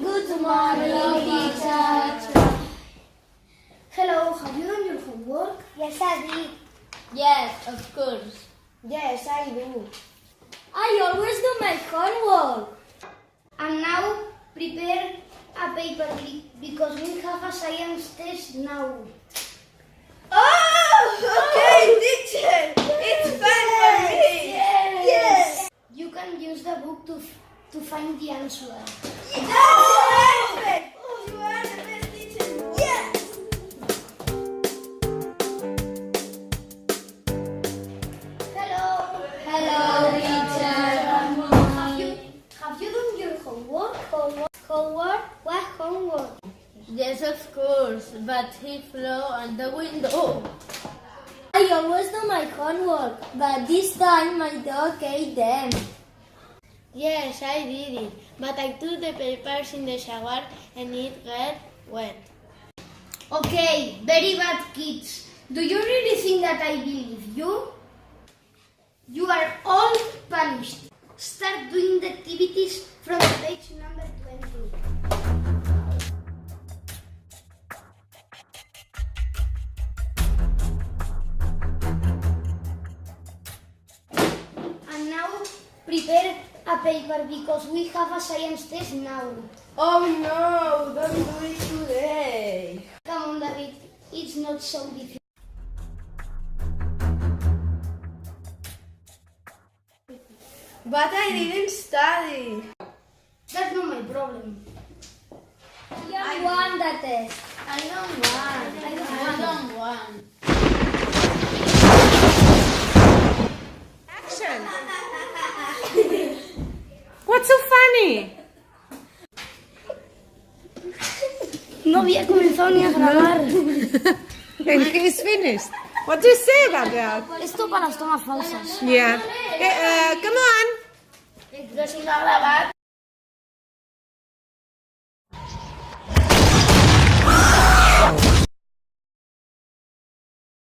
Good morning, teacher. Hello, have you done your homework? Yes, I did. Yes, of course. Yes, I do. I always do my homework. And now prepare a paper because we have a science test now. Oh, okay, teacher. It's fun for me. Yes. You can use the book to find the answer. That's perfect. Oh, you are the best teacher. Yes. Hello. Hello, teacher. Have you done your homework? Homework? What homework? Yes, of course. But he flew on the window. I always do my homework, but this time my dog ate them. Yes, I did it. But I took the papers in the shower and it got wet. Okay, very bad kids. Do you really think that I believe you? You are all punished. Start doing the activities from page number 20. And now prepare a paper because we have a science test now. Oh no, don't do it today. Come on, David, it's not so difficult. But I didn't study. That's not my problem. I won the test. I don't want. I don't want. Action! What's so funny? No había comenzado ni a grabar. And he's finished. What do you say about that? Esto para las tomas falsas. Yeah. Come on. Pero si no ha grabat.